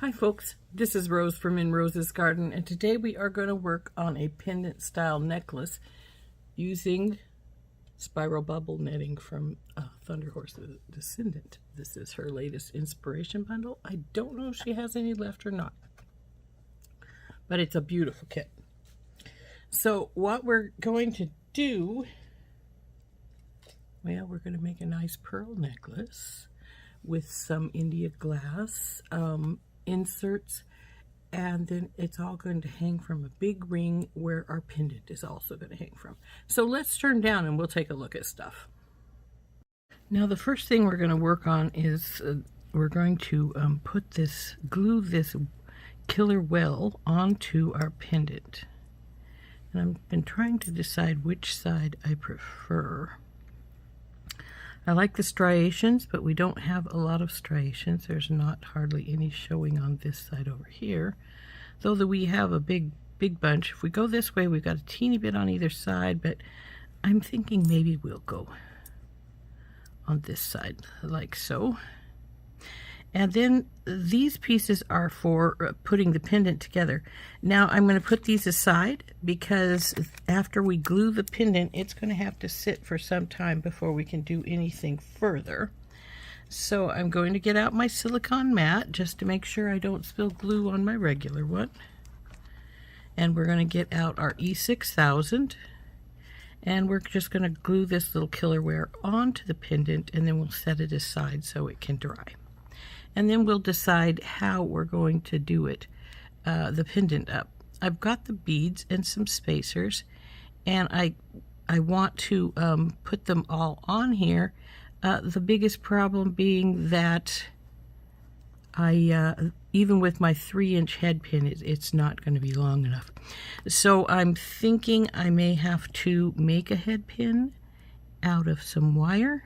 Hi folks, this is Rose from In Rose's Garden, and today we are going to work on a pendant style necklace using spiral bubble netting from Thunderhorse Descendant. This is her latest inspiration bundle. I don't know if she has any left or not, but it's a beautiful kit. So what we're going to do, well, we're going to make a nice pearl necklace with some India glass inserts, and then it's all going to hang from a big ring where our pendant is also going to hang from. So let's turn down and we'll take a look at stuff. Now the first thing we're going to work on is we're going to glue this killer well onto our pendant. And I've been trying to decide which side I prefer. I like the striations, but we don't have a lot of striations. There's not hardly any showing on this side over here, though we have a big bunch. If we go this way, we've got a teeny bit on either side, but I'm thinking maybe we'll go on this side like so. And then these pieces are for putting the pendant together. Now I'm going to put these aside because after we glue the pendant, it's going to have to sit for some time before we can do anything further. So I'm going to get out my silicone mat just to make sure I don't spill glue on my regular one. And we're going to get out our E6000. And we're just going to glue this little killerware onto the pendant, and then we'll set it aside so it can dry. And then we'll decide how we're going to do it, the pendant up. I've got the beads and some spacers, and I want to put them all on here. The biggest problem being that even with my 3-inch head pin, it's not going to be long enough. So I'm thinking I may have to make a head pin out of some wire.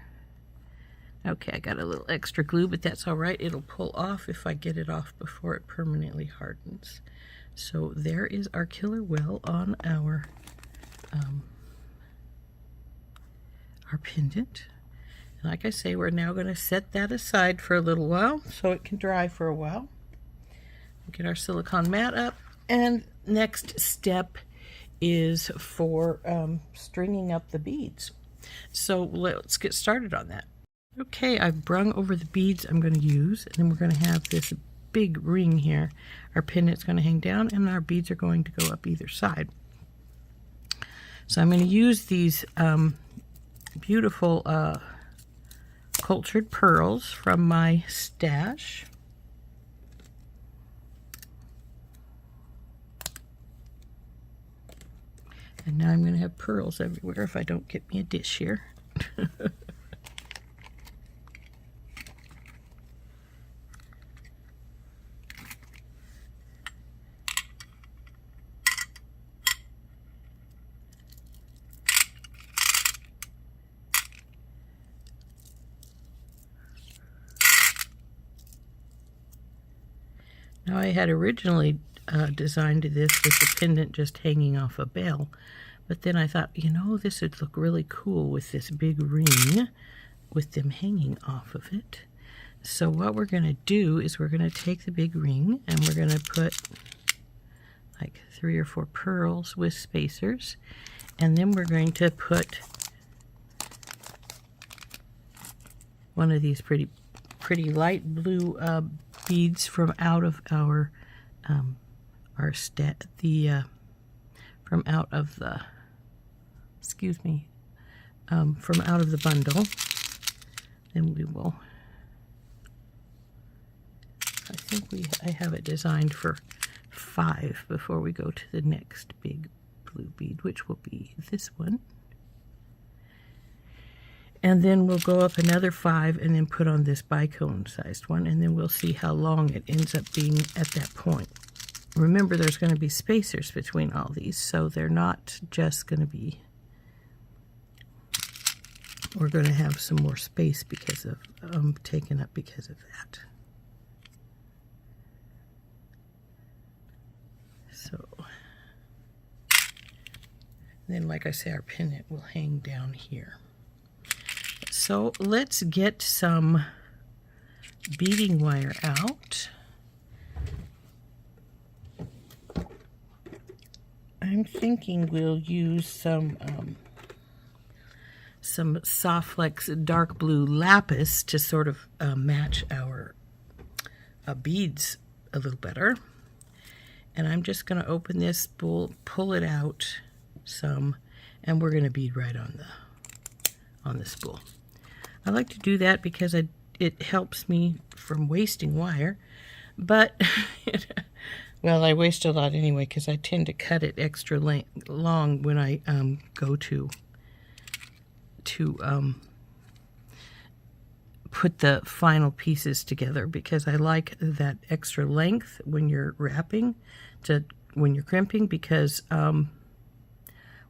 Okay, I got a little extra glue, but that's all right. It'll pull off if I get it off before it permanently hardens. So there is our killer well on our pendant. And like I say, we're now going to set that aside for a little while so it can dry for a while. Get our silicone mat up, and next step is for stringing up the beads. So let's get started on that. Okay, I've brung over the beads I'm going to use, and then we're going to have this big ring here. Our pendant's going to hang down, and our beads are going to go up either side. So I'm going to use these beautiful cultured pearls from my stash. And now I'm going to have pearls everywhere if I don't get me a dish here. Now I had originally designed this with the pendant just hanging off a bell, but then I thought, you know, this would look really cool with this big ring with them hanging off of it. So what we're going to do is we're going to take the big ring and we're going to put like 3 or 4 pearls with spacers, and then we're going to put one of these pretty light blue beads from out of our from out of the bundle. Then we will, I have it designed for 5 before we go to the next big blue bead, which will be this one. And then we'll go up another 5 and then put on this bicone sized one, and then we'll see how long it ends up being at that point. Remember, there's going to be spacers between all these, so they're not just going to be, we're going to have some more space because of, taken up because of that. So, then like I say, our pendant will hang down here. So let's get some beading wire out. I'm thinking we'll use some Softflex dark blue lapis to sort of match our beads a little better. And I'm just going to open this spool, pull it out some, and we're going to bead right on the spool. I like to do that because it helps me from wasting wire, but well, I waste a lot anyway because I tend to cut it extra long when I go to put the final pieces together, because I like that extra length when you're wrapping, when you're crimping, because well,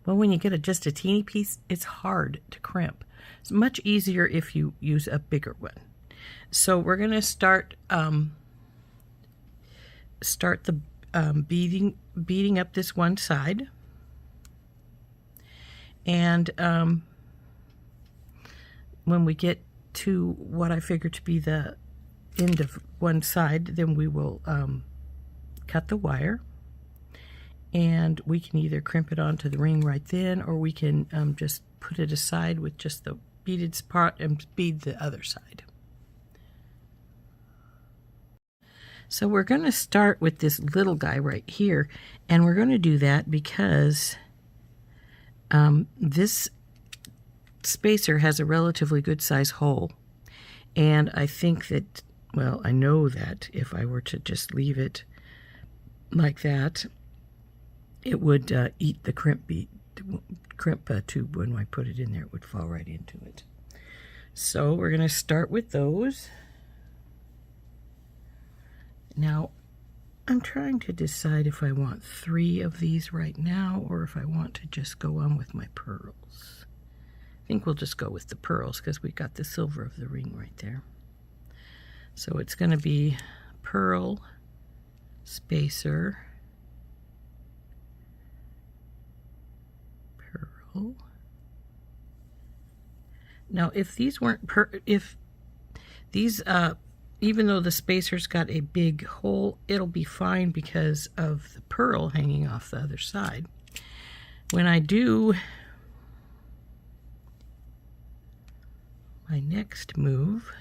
when you get just a teeny piece, it's hard to crimp. It's much easier if you use a bigger one. So we're going to start the beading up this one side, and when we get to what I figure to be the end of one side, then we will cut the wire, and we can either crimp it onto the ring right then, or we can just put it aside with just the beaded part and bead the other side. So we're going to start with this little guy right here, and we're going to do that because this spacer has a relatively good size hole, and I think that, well, I know that if I were to just leave it like that, it would eat the crimp tube. When I put it in there, it would fall right into it. So we're going to start with those. Now, I'm trying to decide if I want 3 of these right now, or if I want to just go on with my pearls. I think we'll just go with the pearls because we got the silver of the ring right there. So it's going to be pearl, spacer, pearl. Now, if these weren't even though the spacer's got a big hole, it'll be fine because of the pearl hanging off the other side. When I do my next move,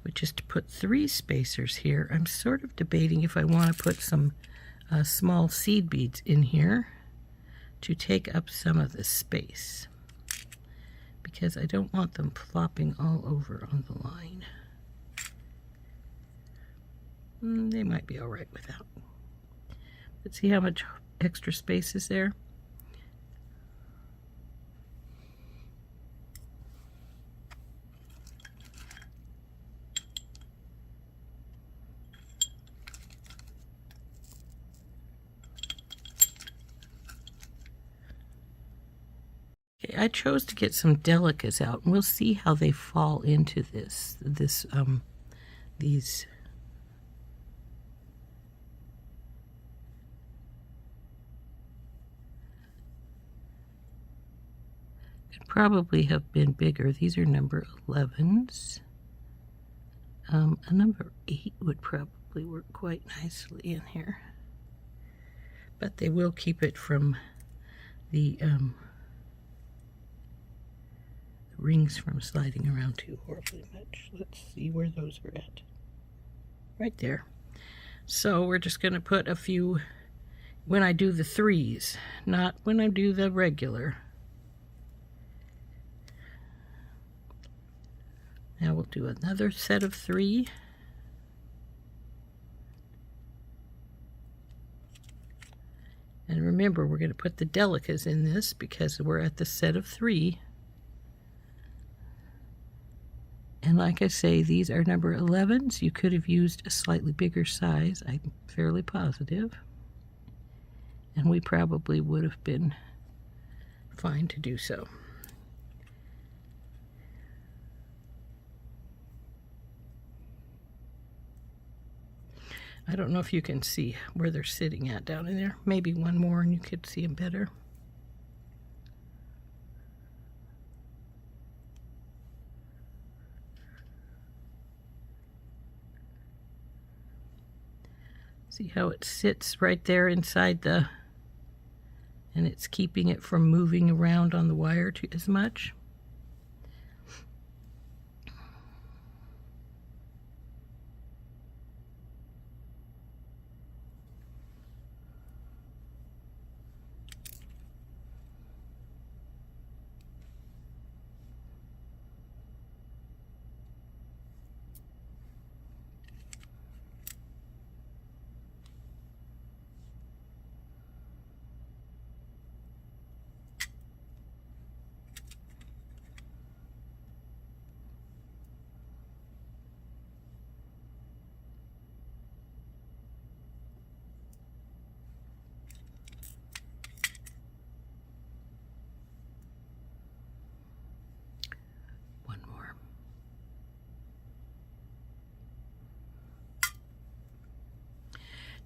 which is to put 3 spacers here, I'm sort of debating if I want to put some small seed beads in here to take up some of the space, because I don't want them flopping all over on the line. They might be all right without. But see how much extra space is there? Okay, I chose to get some delicates out, and we'll see how they fall into these. Probably have been bigger. These are number 11s. A number 8 would probably work quite nicely in here, but they will keep it from the rings from sliding around too horribly much. Let's see where those are at. Right there. So we're just going to put a few when I do the 3s, not when I do the regular. Now we'll do another set of 3. And remember, we're going to put the delicates in this because we're at the set of 3. And like I say, these are number 11s. You could have used a slightly bigger size, I'm fairly positive. And we probably would have been fine to do so. I don't know if you can see where they're sitting at down in there. Maybe one more and you could see them better. See how it sits right there inside the and it's keeping it from moving around on the wire as much.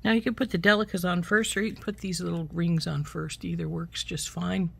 Now you can put the delicas on first, or you can put these little rings on first. Either works just fine.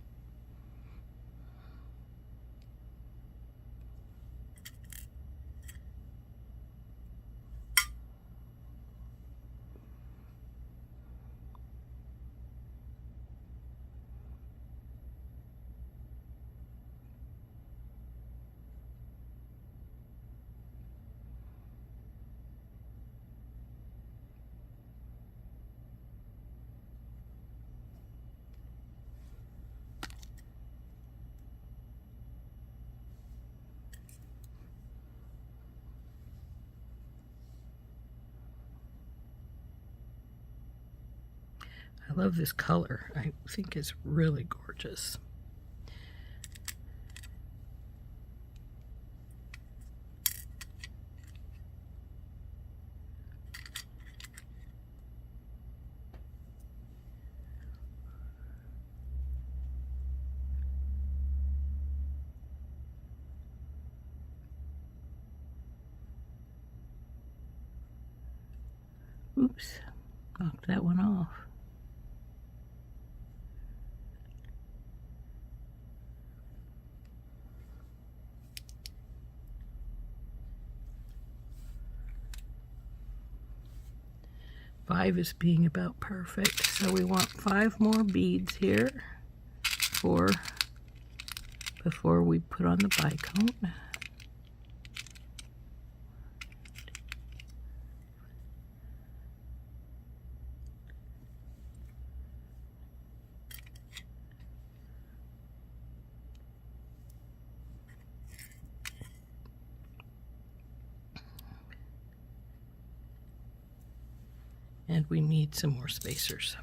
I love this color. I think it's really gorgeous. Oops, knocked that one off. Five is being about perfect, so we want 5 more beads here before we put on the bicone. And we need some more spacers.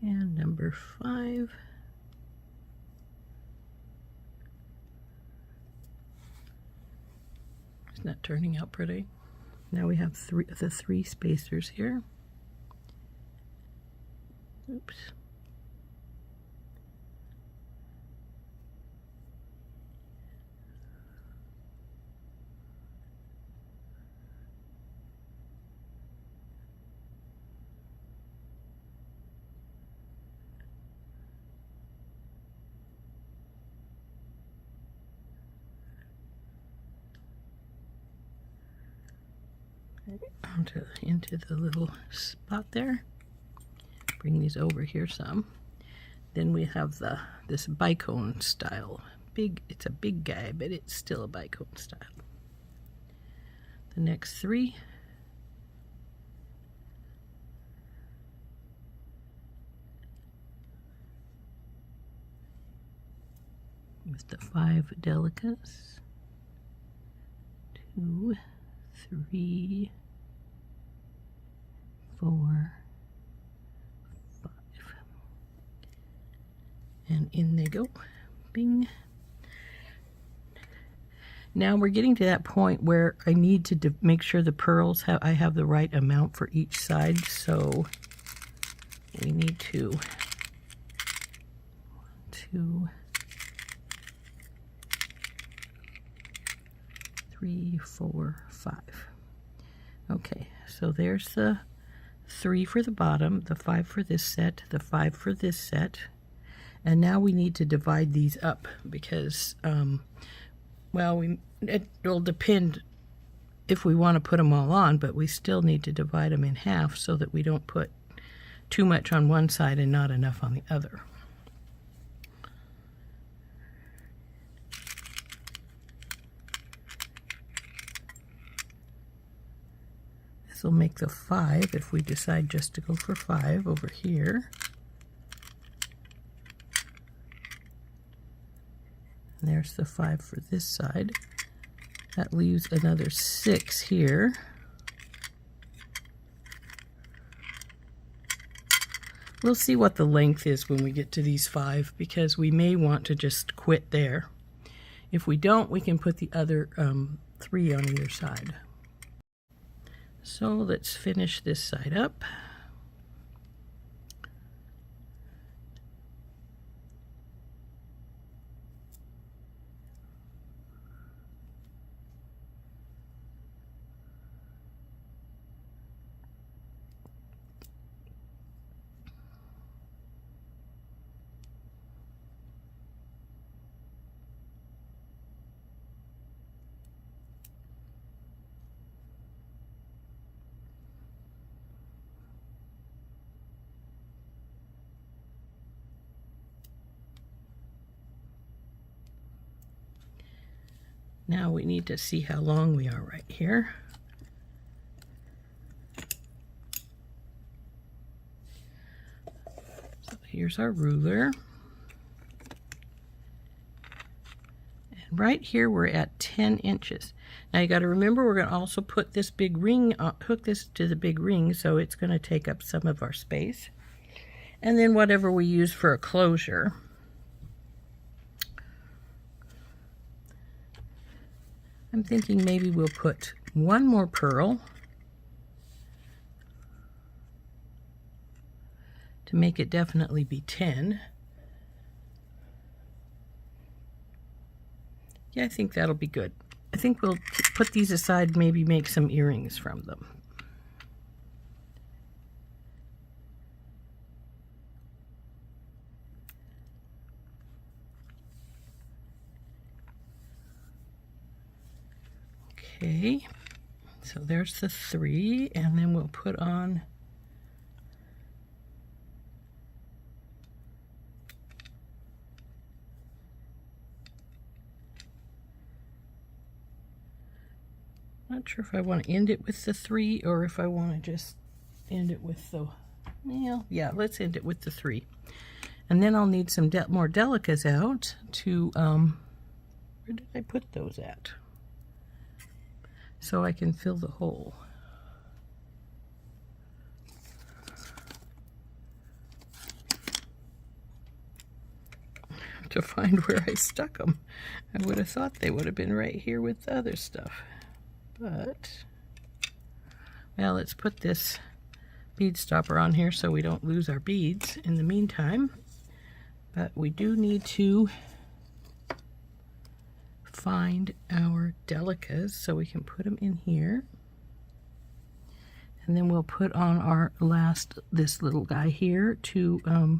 And number 5. Isn't that turning out pretty? Now we have the 3 spacers here. Oops. Into the little spot there. Bring these over here some. Then we have this bicone style. It's a big guy, but it's still a bicone style. The next 3. With the 5 delicas. 2, 3, 4, 5. And in they go. Bing. Now we're getting to that point where I need to make sure the pearls I have the right amount for each side, so we need to 1, 2, 3, 4, 5. Okay, so there's the 3 for the bottom, the 5 for this set, the 5 for this set. And now we need to divide these up because, well, it will depend if we want to put them all on, but we still need to divide them in half so that we don't put too much on one side and not enough on the other. This will make the 5 if we decide just to go for 5 over here. And there's the 5 for this side. That leaves another 6 here. We'll see what the length is when we get to these 5 because we may want to just quit there. If we don't, we can put the other 3 on either side. So let's finish this side up. Now we need to see how long we are right here. So here's our ruler. And right here we're at 10 inches. Now you got to remember we're going to also put this big ring, hook this to the big ring, so it's going to take up some of our space. And then whatever we use for a closure. I'm thinking maybe we'll put one more pearl to make it definitely be 10. Yeah, I think that'll be good. I think we'll put these aside, maybe make some earrings from them. Okay, so there's the 3, and then we'll put on not sure if I want to end it with the 3 or if I want to just end it with the, well, yeah, let's end it with the 3. And then I'll need some more delicas out to, where did I put those at? So I can fill the hole. To find where I stuck them. I would have thought they would have been right here with the other stuff. But, well, let's put this bead stopper on here so we don't lose our beads in the meantime. But we do need to find our delicas so we can put them in here, and then we'll put on our this little guy here to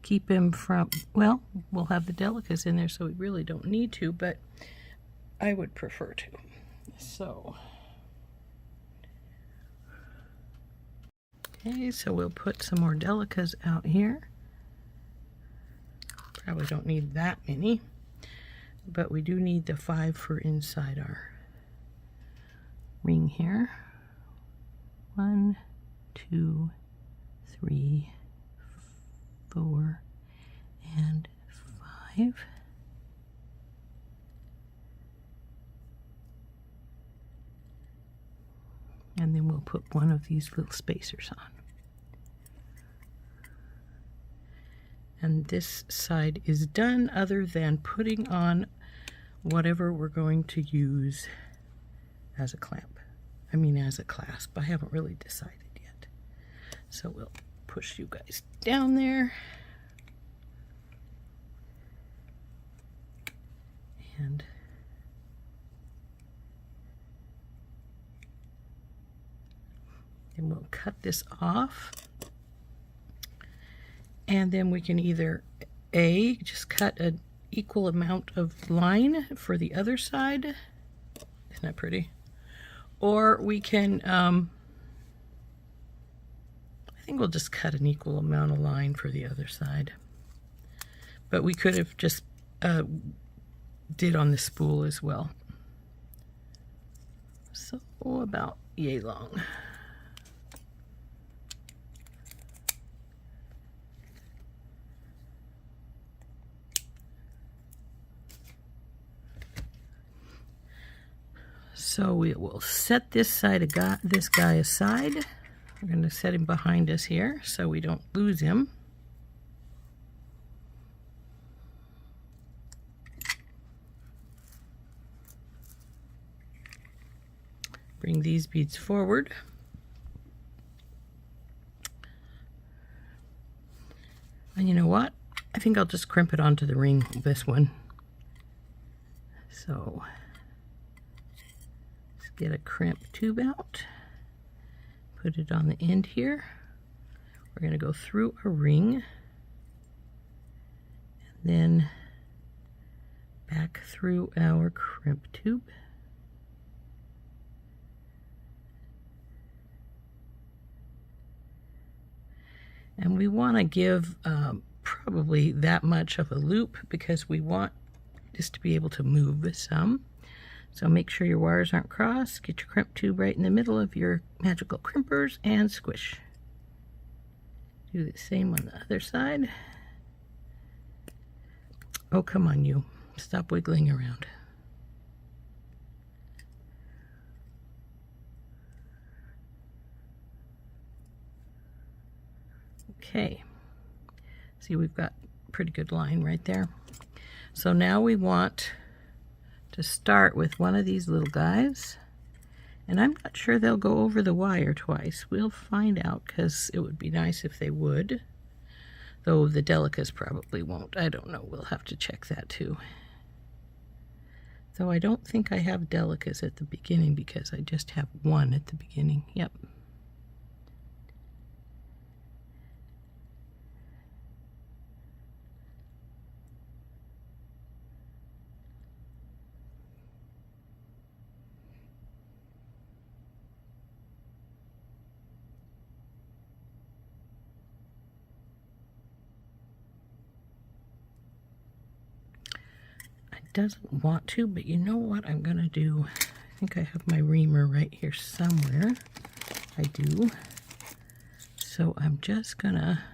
keep him from, well, we'll have the delicas in there so we really don't need to, but I would prefer to. So okay, so we'll put some more delicas out here. Probably don't need that many, but we do need the 5 for inside our ring here. 1, 2, 3, 4, and 5. And then we'll put one of these little spacers on. And this side is done, other than putting on whatever we're going to use as a clamp. I mean, as a clasp. I haven't really decided yet. So we'll push you guys down there. And And we'll cut this off. And then we can either just cut an equal amount of line for the other side. Isn't that pretty? Or we can, I think we'll just cut an equal amount of line for the other side. But we could have just did on the spool as well. So about yay long. So we will set this side of this guy aside. We're going to set him behind us here so we don't lose him. Bring these beads forward. And you know what? I think I'll just crimp it onto the ring, this one. So let's get a crimp tube out. Put it on the end here. We're going to go through a ring. And then back through our crimp tube. And we want to give probably that much of a loop because we want this to be able to move some. So make sure your wires aren't crossed. Get your crimp tube right in the middle of your magical crimpers and squish. Do the same on the other side. Oh, come on, you. Stop wiggling around. Okay, see, we've got a pretty good line right there. So now we want to start with one of these little guys, and I'm not sure they'll go over the wire twice. We'll find out because it would be nice if they would, though the delicas probably won't. I don't know, we'll have to check that too. Though I don't think I have delicas at the beginning because I just have one at the beginning. Yep. Doesn't want to, but you know what I'm gonna do? I think I have my reamer right here somewhere. I do. So I'm just gonna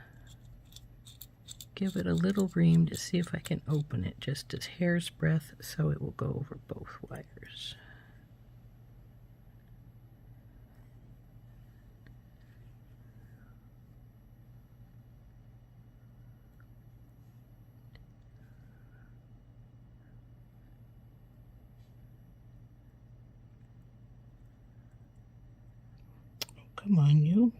give it a little ream to see if I can open it just a hair's breadth so it will go over both wires. Come on, you.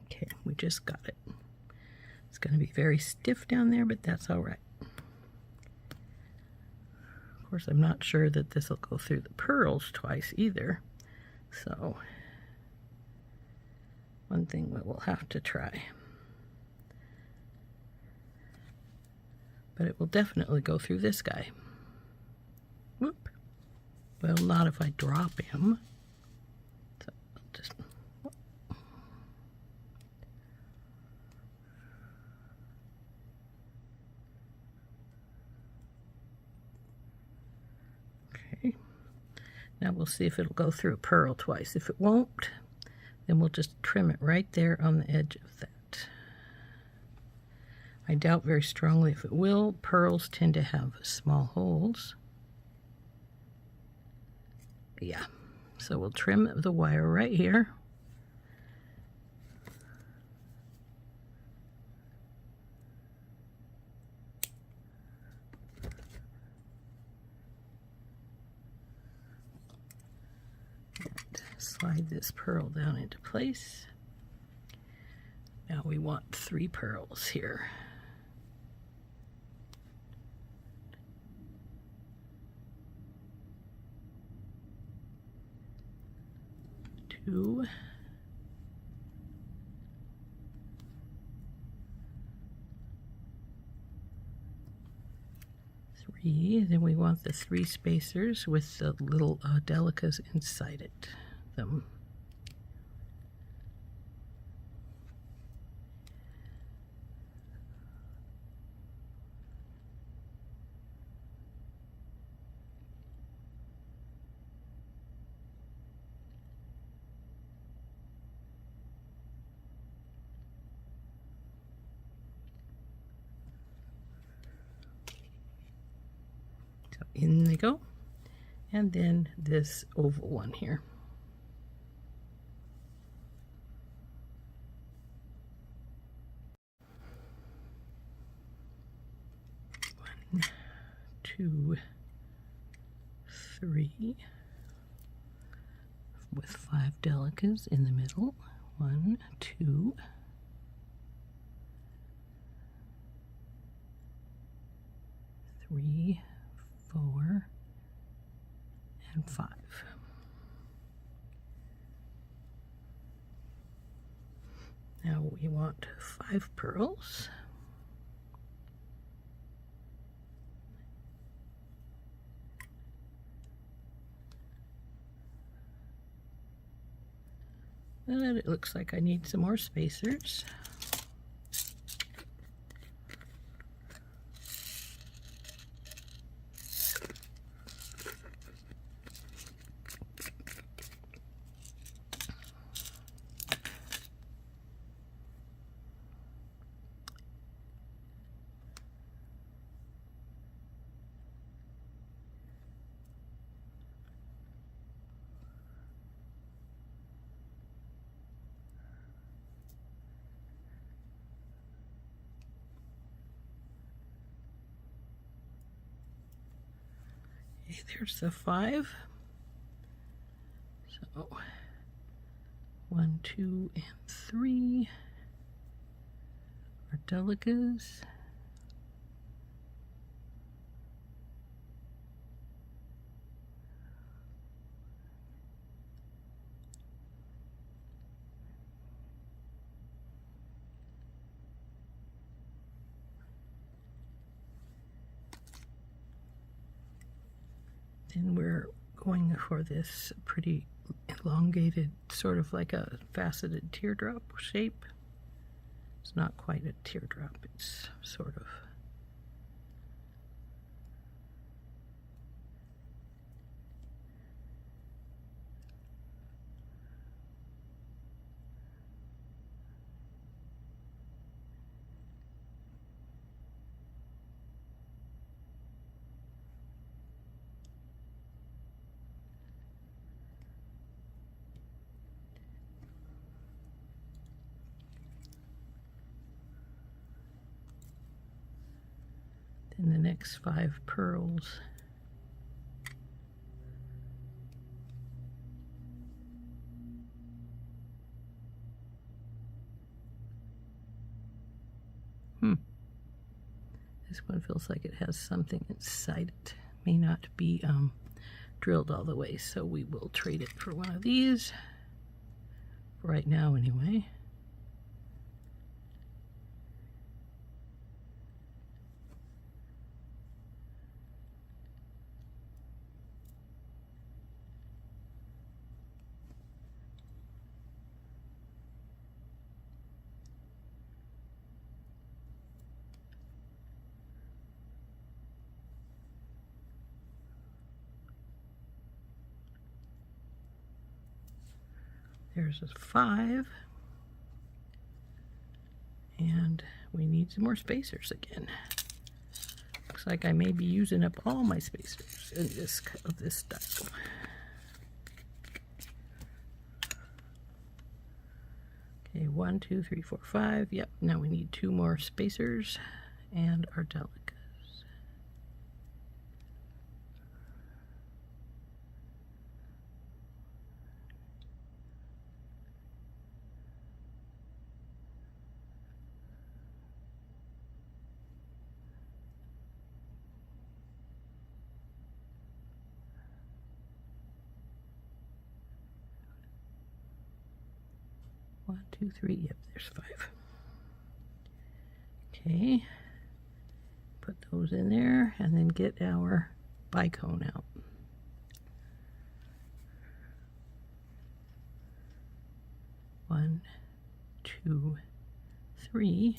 Okay, we just got it. It's going to be very stiff down there, but that's all right. Of course, I'm not sure that this will go through the pearls twice either. So, one thing that we'll have to try. But it will definitely go through this guy. Whoop. Well, not if I drop him. So, I'll just... Now we'll see if it'll go through a pearl twice. If it won't, then we'll just trim it right there on the edge of that. I doubt very strongly if it will. Pearls tend to have small holes. Yeah, so we'll trim the wire right here. slide this pearl down into place. Now we want 3 pearls here. 2, 3. Then we want the 3 spacers with the little delicas inside them. In they go, and then this oval one here. One, 2, 3, with 5 delicas in the middle. 1, 2, 3, 4, and 5. Now we want 5 pearls. And it looks like I need some more spacers. Okay, there's the 5. So 1, 2, and 3 are delicas. Then we're going for this pretty elongated, sort of like a faceted teardrop shape. It's not quite a teardrop, it's sort of. And the next 5 pearls. This one feels like it has something inside it. May not be drilled all the way, so we will trade it for one of these. For right now, anyway. There's a 5. And we need some more spacers again. Looks like I may be using up all my spacers in this style. Okay, 1, 2, 3, 4, 5. Yep, now we need 2 more spacers and our delicas. 1, 2, 3. Yep, there's 5. Okay, put those in there and then get our bicone out. 1, 2, 3.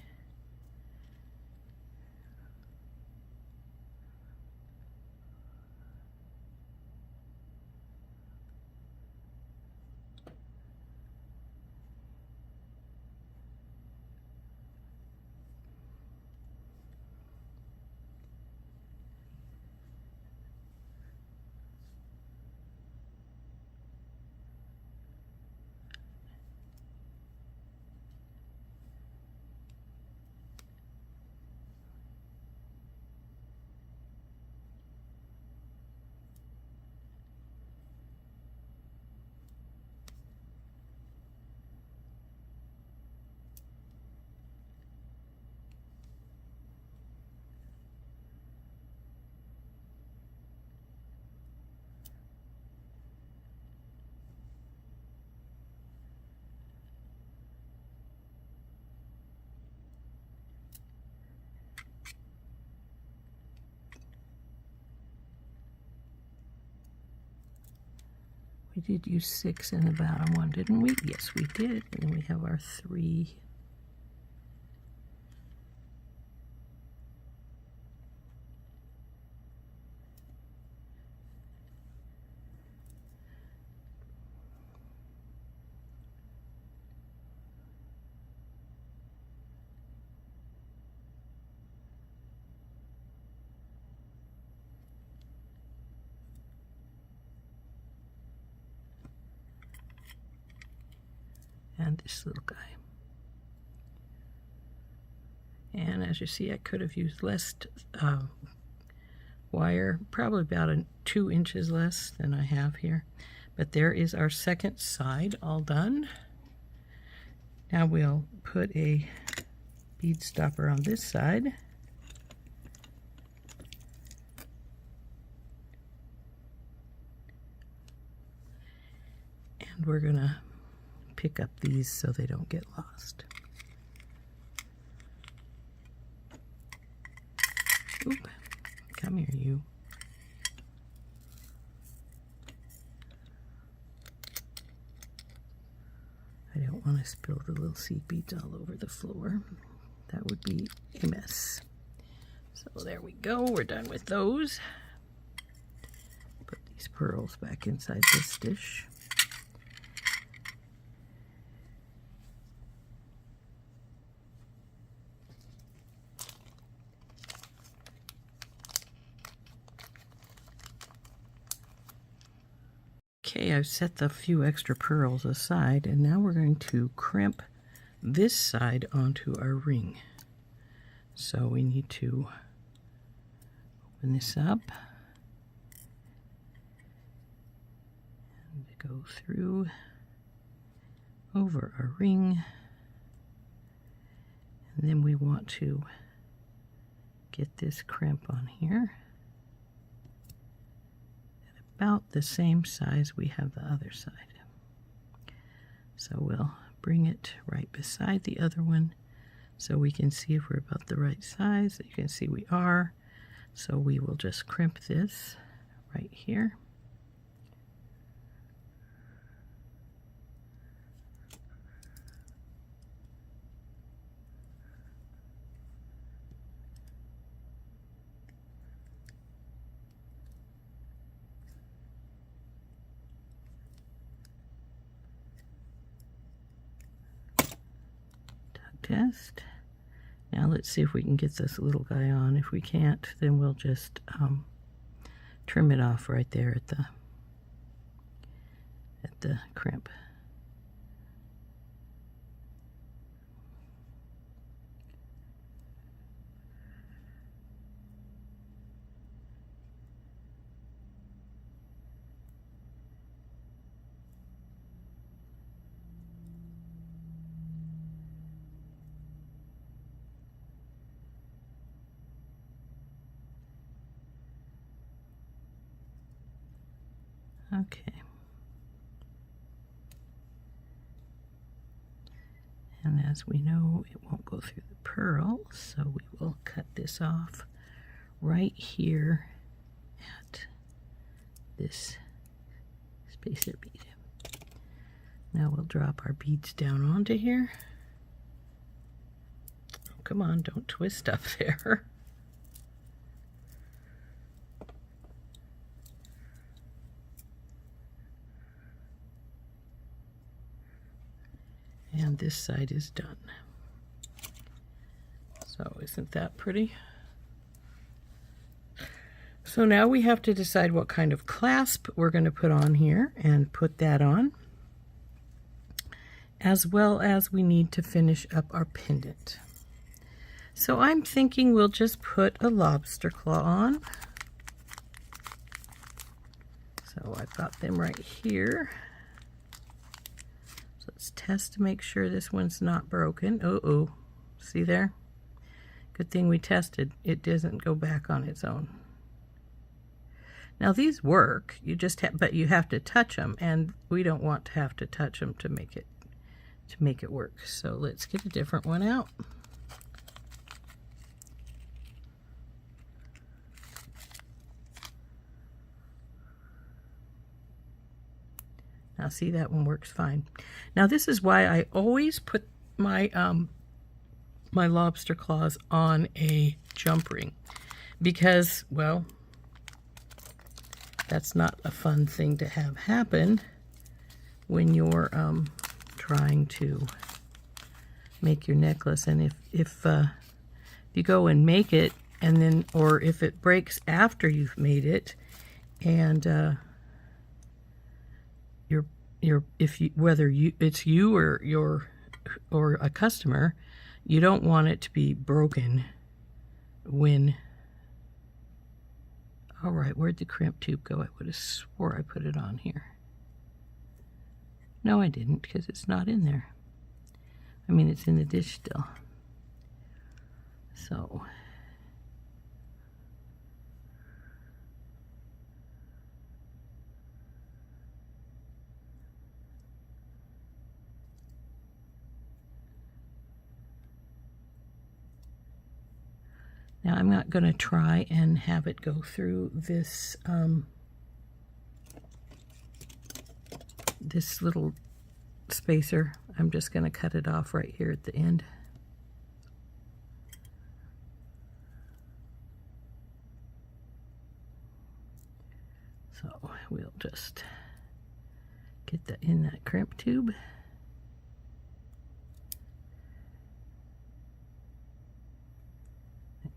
We did use 6 in the bottom one, didn't we? Yes, we did. And then we have our 3. And this little guy. And as you see, I could have used less wire, probably about 2 inches less than I have here. But there is our second side all done. Now we'll put a bead stopper on this side. And we're gonna pick up these so they don't get lost. Oop, come here, you. I don't want to spill the little seed beads all over the floor. That would be a mess. So there we go, we're done with those. Put these pearls back inside this dish. Okay, I've set the few extra pearls aside, and now we're going to crimp this side onto our ring. So we need to open this up and go through over our ring, and then we want to get this crimp on here. About the same size we have the other side. So we'll bring it right beside the other one so we can see if we're about the right size. You can see we are. So we will just crimp this right here. Test. Now let's see if we can get this little guy on. If we can't, then we'll just trim it off right there at the crimp. Okay. as we know, it won't go through the pearl, so we will cut this off right here at this spacer bead. Now we'll drop our beads down onto here. Oh, come on, don't twist up there. And this side is done. So isn't that pretty? So now we have to decide what kind of clasp we're going to put on here and put that on, as well as we need to finish up our pendant. So I'm thinking we'll just put a lobster claw on. So I've got them right here. So let's test to make sure this one's not broken. Oh, see there? Good thing we tested. It doesn't go back on its own. Now these work, but you have to touch them, and we don't want to have to touch them to make it work. So let's get a different one out. Now see, that one works fine. Now this is why I always put my my lobster claws on a jump ring, because, well, that's not a fun thing to have happen when you're trying to make your necklace. And if you go and make it, and then, or if it breaks after you've made it, and whether it's you or a customer, you don't want it to be broken when. All right, where'd the crimp tube go? I would have swore I put it on here. No, I didn't, because it's not in there. I mean, it's in the dish still. So now I'm not going to try and have it go through this this little spacer. I'm just going to cut it off right here at the end. So we'll just get that in that crimp tube.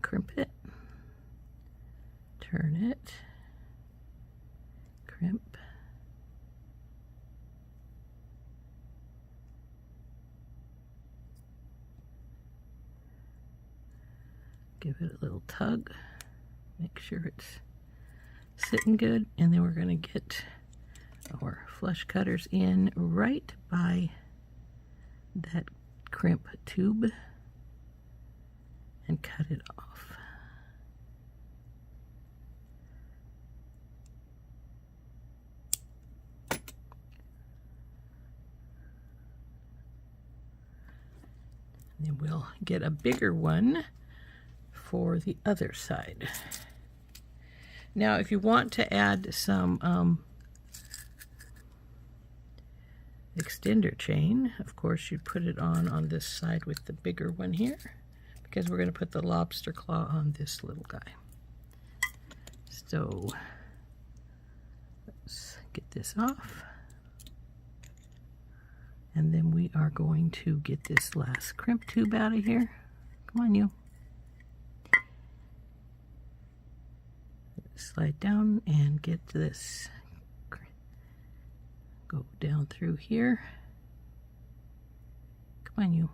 Crimp it, turn it, crimp, give it a little tug, make sure it's sitting good, and then we're going to get our flush cutters in right by that crimp tube and cut it off. And then we'll get a bigger one for the other side. Now, if you want to add some extender chain, of course you put it on this side with the bigger one here, because we're going to put the lobster claw on this little guy. So let's get this off. And then we are going to get this last crimp tube out of here. Come on, you. Slide down and get this. Go down through here. Come on, you.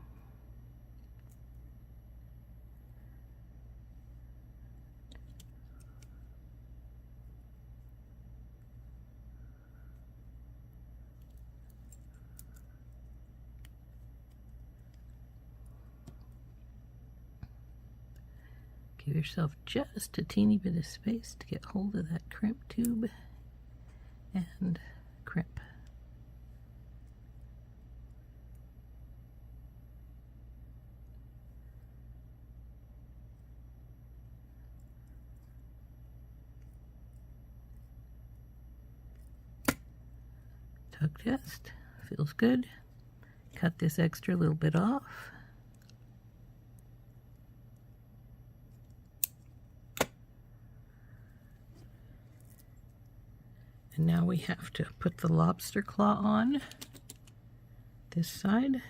Give yourself just a teeny bit of space to get hold of that crimp tube and crimp. tug test. Feels good. Cut this extra little bit off. And now we have to put the lobster claw on this side.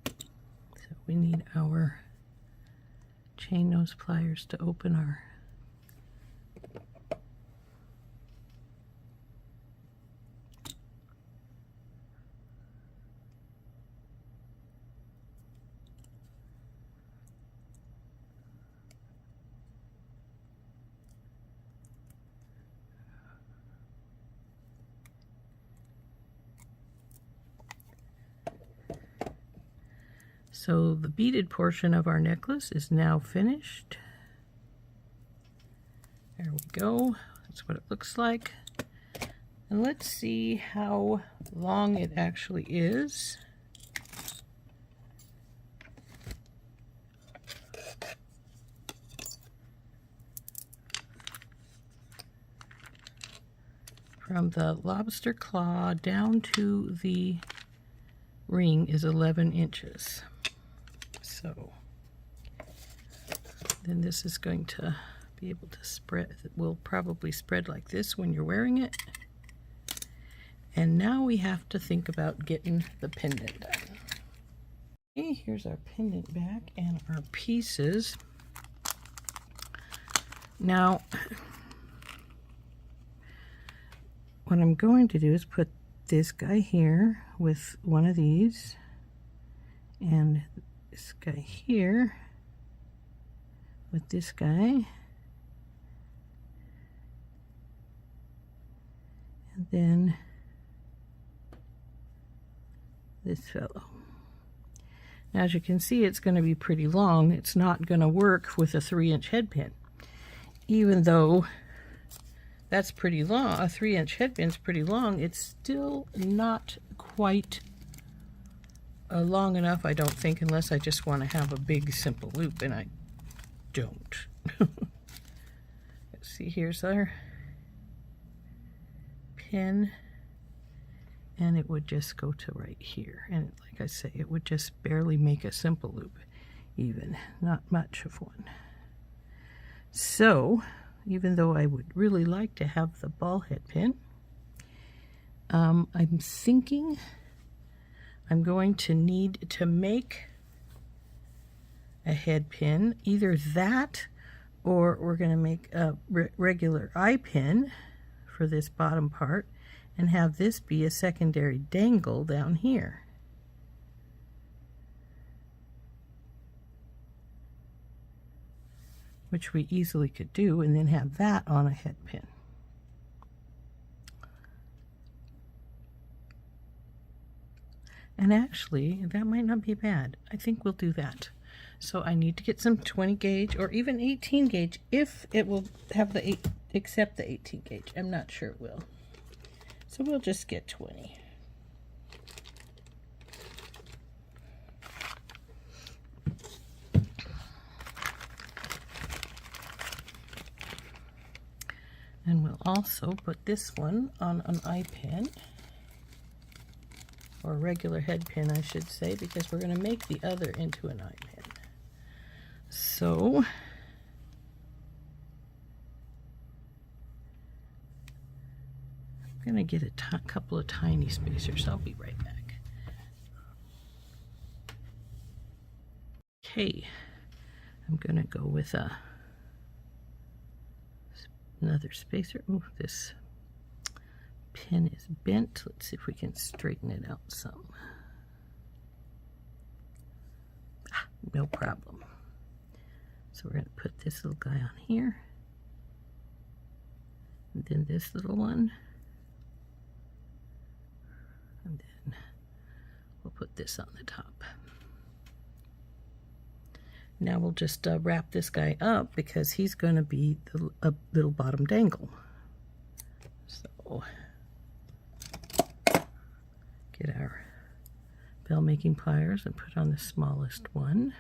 So we need our chain nose pliers to open our So the beaded portion of our necklace is now finished. There we go. That's what it looks like. And let's see how long it actually is. From the lobster claw down to the ring is 11 inches. So then this is going to be able to spread. It will probably spread like this when you're wearing it. And now we have to think about getting the pendant done. Okay, here's our pendant back and our pieces. Now, what I'm going to do is put this guy here with one of these, and this guy here with this guy, and then this fellow. Now, as you can see, it's going to be pretty long. It's not going to work with a 3-inch headpin, even though that's pretty long. A 3-inch headpin's pretty long. It's still not quite long enough, I don't think, unless I just want to have a big simple loop, and I don't. Let's see, here's our pin, and it would just go to right here, and like I say, it would just barely make a simple loop, even, not much of one. So even though I would really like to have the ball head pin, I'm thinking I'm going to need to make a head pin, either that or we're going to make a regular eye pin for this bottom part and have this be a secondary dangle down here. Which we easily could do, and then have that on a head pin. And actually, that might not be bad. I think we'll do that. So I need to get some 20 gauge or even 18 gauge if it will have the accept the 18 gauge. I'm not sure it will. So we'll just get 20. And we'll also put this one on an eye pin, or a regular head pin, I should say, because we're going to make the other into an eye pin. So I'm going to get a couple of tiny spacers. I'll be right back. Okay, I'm going to go with another spacer. Oh, this pin is bent. Let's see if we can straighten it out some. No problem. So we're going to put this little guy on here, and then this little one, and then we'll put this on the top. Now we'll just wrap this guy up because he's going to be a little bottom dangle. So get our bell making pliers and put on the smallest one,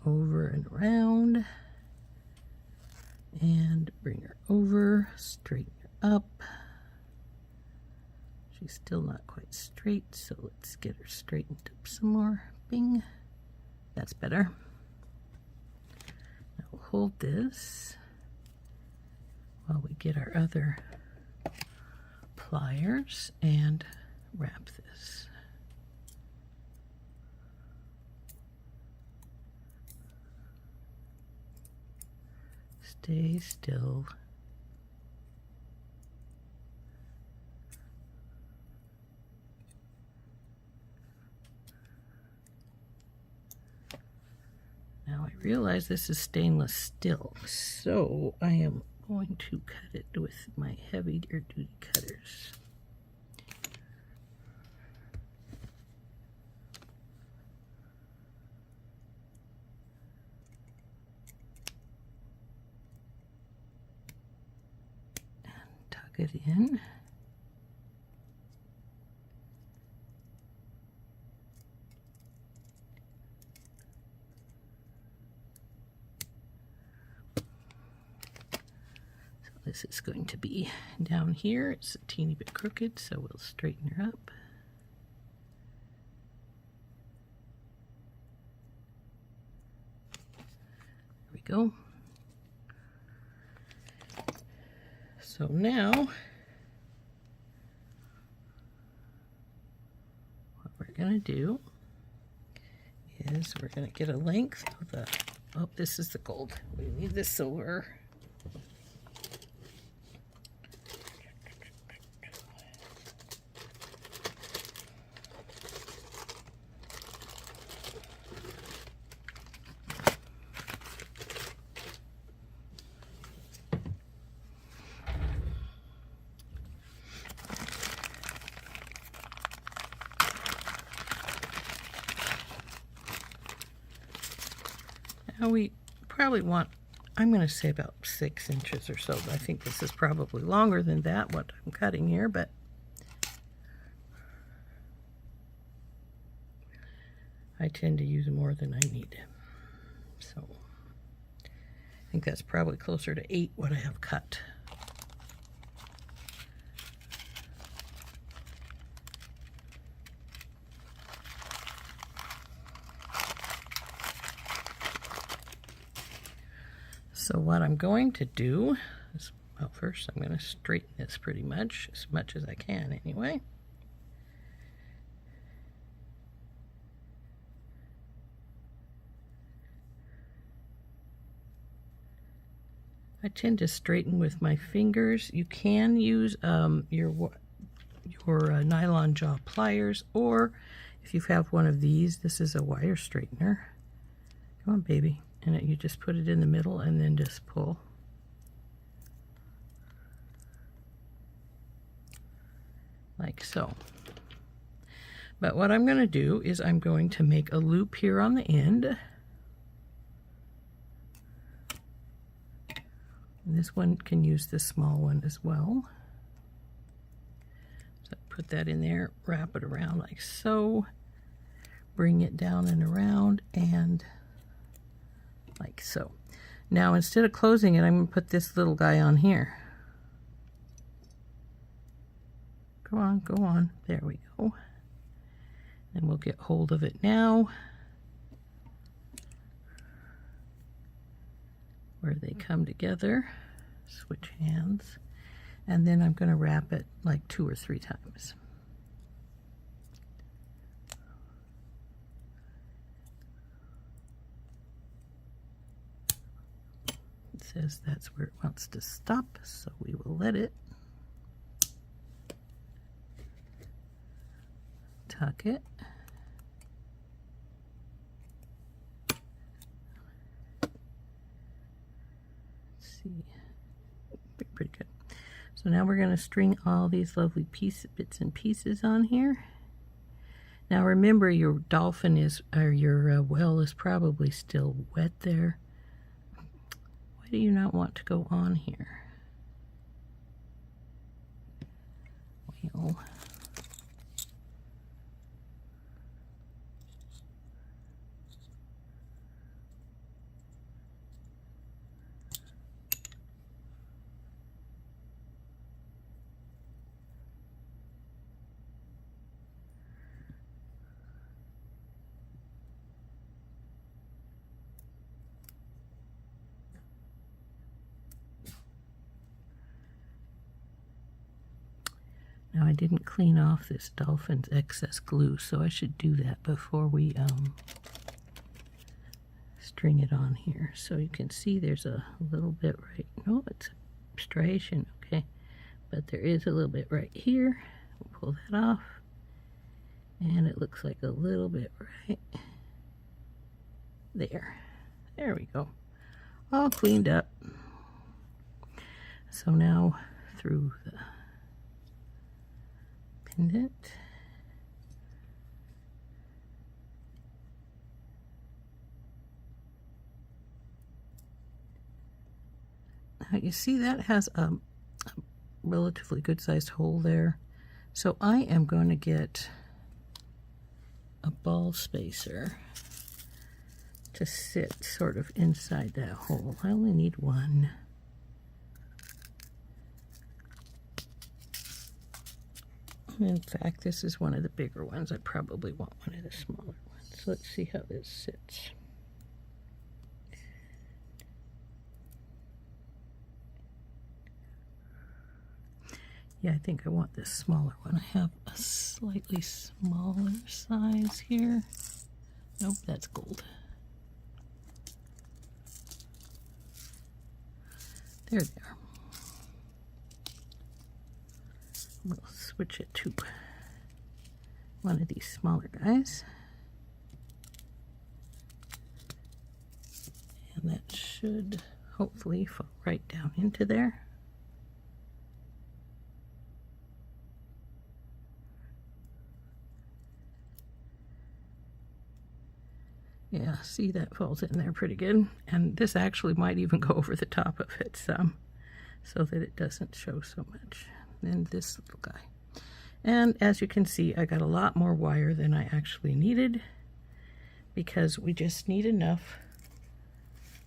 over and around, and bring her over, straighten her up, She's still not quite straight, so let's get her straightened up some more. Bing. That's better. Now we'll hold this while we get our other pliers and wrap this. Stay still. Now I realize this is stainless steel, so I am going to cut it with my heavy duty cutters. And tuck it in. This is going to be down here. It's a teeny bit crooked, so we'll straighten her up. There we go. So now, what we're going to do is we're going to get a length of the, oh, this is the gold. We need the silver. Now we probably want, I'm going to say about 6 inches or so. I think this is probably longer than that, what I'm cutting here, but I tend to use more than I need. So I think that's probably closer to 8 what I have cut. So what I'm going to do is, well, first I'm going to straighten this pretty much as I can anyway. I tend to straighten with my fingers. You can use your nylon jaw pliers, or if you have one of these, this is a wire straightener. Come on, baby. And you just put it in the middle and then just pull. Like so. But what I'm going to do is I'm going to make a loop here on the end. And this one can use this small one as well. So put that in there, wrap it around like so, bring it down and around, and like so. Now instead of closing it, I'm going to put this little guy on here. Go on, go on. There we go. And we'll get hold of it now, where they come together. Switch hands. And then I'm going to wrap it like 2 or 3 times. It says that's where it wants to stop, so we will let it. Tuck it. Let's see. Pretty good. So now we're going to string all these lovely bits and pieces on here. Now remember, your dolphin is, or your well is probably still wet there. Why do you not want to go on here? Well, Now I didn't clean off this dolphin's excess glue, so I should do that before we string it on here. So you can see there's a little bit right, no, it's a striation, okay, but there is a little bit right here. We'll pull that off, and it looks like a little bit right there. There we go, all cleaned up. So now through the pendant, now you see that has a relatively good sized hole there, so I am going to get a ball spacer to sit sort of inside that hole. I only need one. In fact, this is one of the bigger ones. I probably want one of the smaller ones. So let's see how this sits. Yeah, I think I want this smaller one. I have a slightly smaller size here. Nope, that's gold. There they are. We'll switch it to one of these smaller guys. And that should hopefully fall right down into there. Yeah, see, that falls in there pretty good. And this actually might even go over the top of it some, so that it doesn't show so much. And this little guy. And as you can see, I got a lot more wire than I actually needed, because we just need enough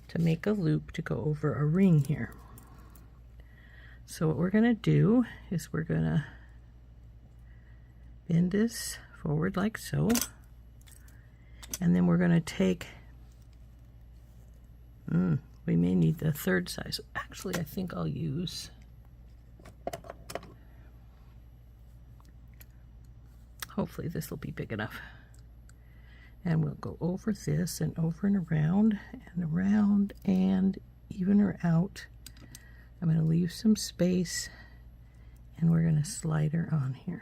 to make a loop to go over a ring here. So what we're going to do is we're going to bend this forward like so. And then we're going to take, we may need the third size. Actually, I think I'll use, hopefully this will be big enough. And we'll go over this and over and around and even her out. I'm going to leave some space, and we're going to slide her on here.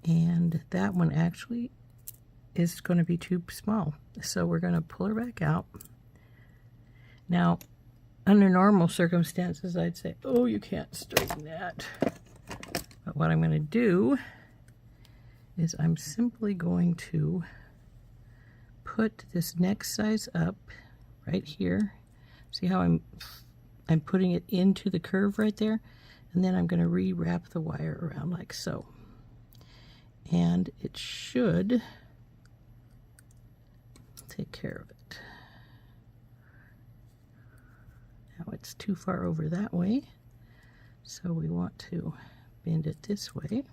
And that one actually is going to be too small, so we're going to pull her back out. Now, under normal circumstances, I'd say, oh, you can't straighten that. But what I'm going to do is I'm simply going to put this next size up right here. See how I'm putting it into the curve right there? And then I'm going to re-wrap the wire around like so. And it should take care of it. Now it's too far over that way, so we want to bend it this way. And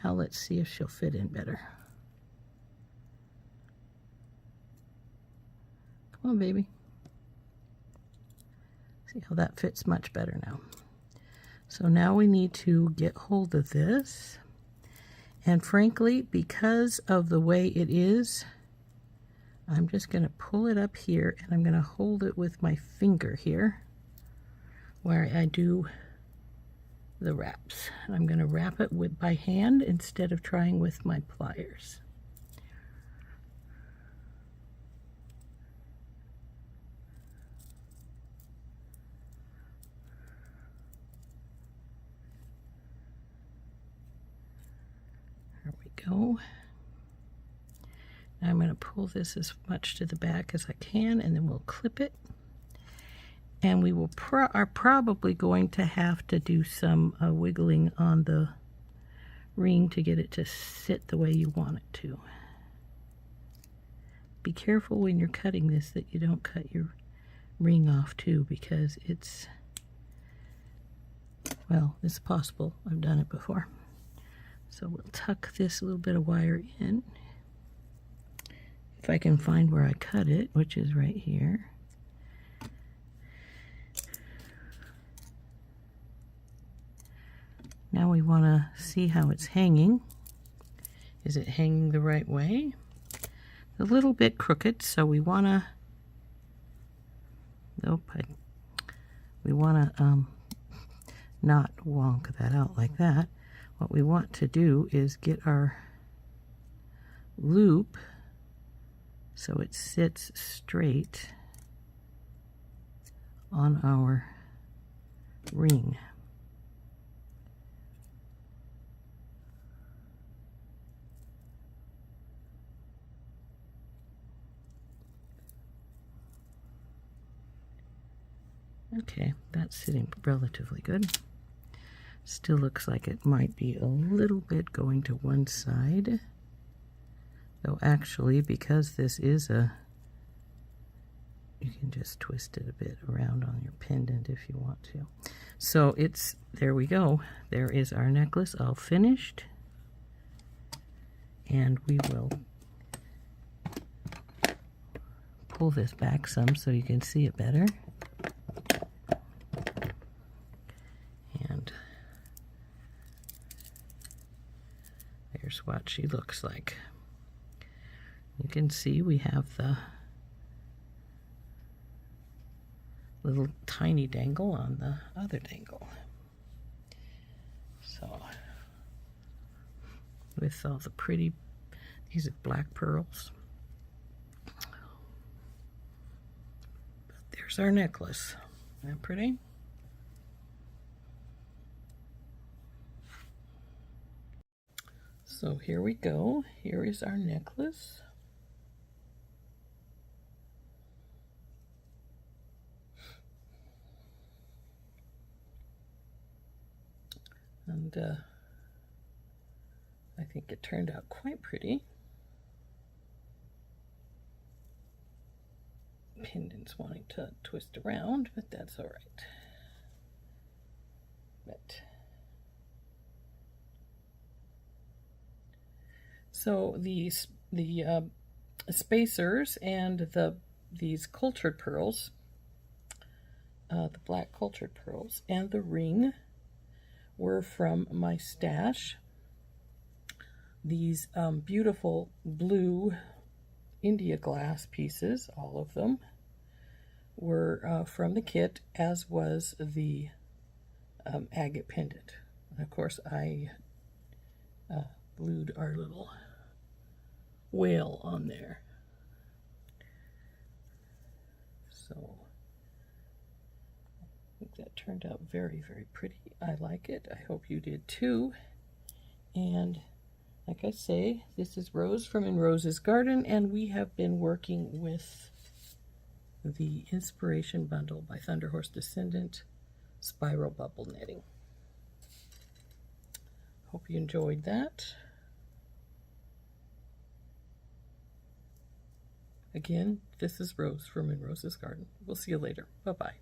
now let's see if she'll fit in better. Come on, baby. See how that fits much better now. So now we need to get hold of this, and frankly, because of the way it is, I'm just going to pull it up here, and I'm going to hold it with my finger here where I do the wraps. And I'm going to wrap it by hand instead of trying with my pliers. Go. Now I'm going to pull this as much to the back as I can, and then we'll clip it. And we will are probably going to have to do some wiggling on the ring to get it to sit the way you want it to. Be careful when you're cutting this that you don't cut your ring off too, because it's, well, it's possible. I've done it before. So we'll tuck this little bit of wire in, if I can find where I cut it, which is right here. Now we want to see how it's hanging. Is it hanging the right way? A little bit crooked, so we want to, we want to not wonk that out like that. What we want to do is get our loop so it sits straight on our ring. Okay, that's sitting relatively good. Still looks like it might be a little bit going to one side. Though actually, because this is a, you can just twist it a bit around on your pendant if you want to. So it's, there we go. There is our necklace all finished. And we will pull this back some so you can see it better. And there's what she looks like. You can see we have the little tiny dangle on the other dangle. So, with all the pretty, these are black pearls. But there's our necklace. Isn't that pretty? So here we go. Here is our necklace. And I think it turned out quite pretty. Pendant's wanting to twist around, but that's all right. But so the spacers and these cultured pearls, the black cultured pearls, and the ring were from my stash. These beautiful blue India glass pieces, all of them, were from the kit, as was the agate pendant. And of course, I glued our little whale on there. So I think that turned out very, very pretty. I like it. I hope you did too. And like I say, this is Rose from In Rose's Garden, and we have been working with the Inspiration Bundle by Thunderhorse Descendant Spiral Bubble Knitting. Hope you enjoyed that. Again, this is Rose from In Rose's Garden. We'll see you later. Bye-bye.